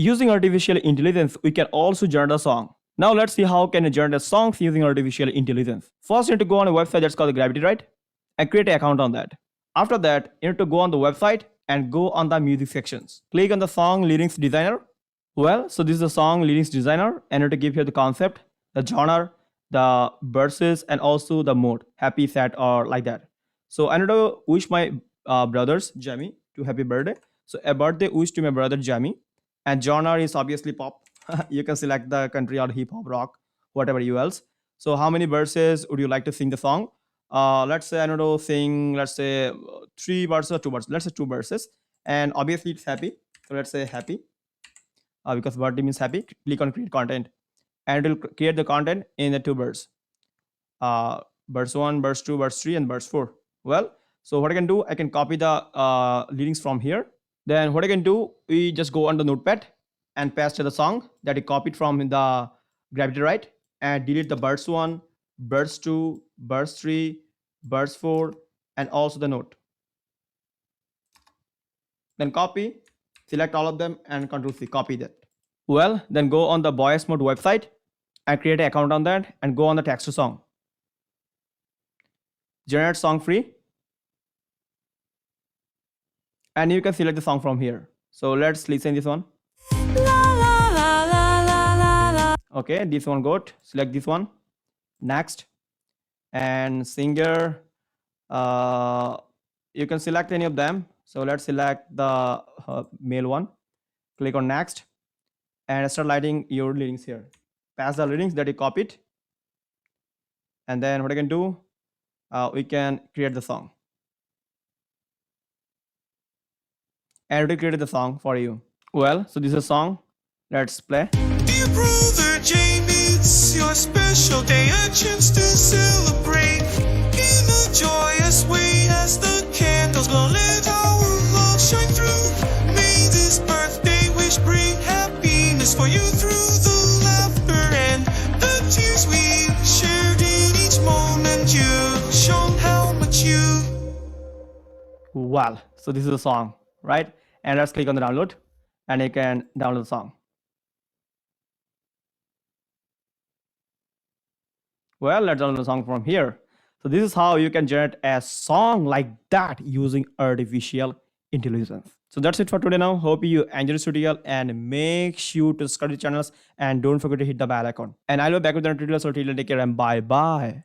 Using artificial intelligence, we can also generate a song. Now let's see how can you generate songs using artificial intelligence. First, you need to go on a website that's called Gravity, right? And create an account on that. After that, you need to go on the website and go on the music sections. Click on the song lyrics designer. Well, so this is the song lyrics designer, and you need to give here the concept, the genre, the verses, and also the mode, happy, sad, or like that. So I need to wish my brothers Jamie to happy birthday. So a birthday wish to my brother Jamie, and genre is obviously pop. You can select the country or hip hop, rock, whatever you else. So how many verses would you like to sing the song? Let's say I don't know, sing, let's say 3 verses or 2 verses. Let's say 2 verses, and obviously it's happy. So let's say happy, because birthday means happy. Click on create content, and it will create the content in the 2 verse. Verse 1, verse 2, verse 3, and verse 4. Well, so what I can do, I can copy the lyrics from here. Then what I can do, we just go on the notepad and paste the song that I copied from the Gravity, right? And delete the verse 1, verse 2, verse 3, verse 4, and also the note. Then copy, select all of them, and Control C, copy that. Well, then go on the Voice Mode website and create an account on that, and go on the text to song. Generate song free, and you can select the song from here. So let's listen this one. Okay, this one got, select this one. Next, and singer, you can select any of them. So let's select the male one. Click on next, and start writing your lyrics here. Pass the lyrics that you copied, and then what I can do, we can create the song, and we created the song for you. Well, so this is a song. Let's play. Dear brother Jamie, it's your special day, a chance to celebrate in a joyous way as the candles glow. Let our love shine through. May this birthday wish bring happiness for you through the laughter and the tears we shared in each moment. You've shown how much you. Well, so this is a song, right? And let's click on the download, and you can download the song. Well, let's download the song from here. So this is how you can generate a song like that using artificial intelligence. So that's it for today now. Hope you enjoyed this tutorial, and make sure to subscribe to the channels, and don't forget to hit the bell icon. And I'll be back with another tutorial. So till then, take care and bye bye.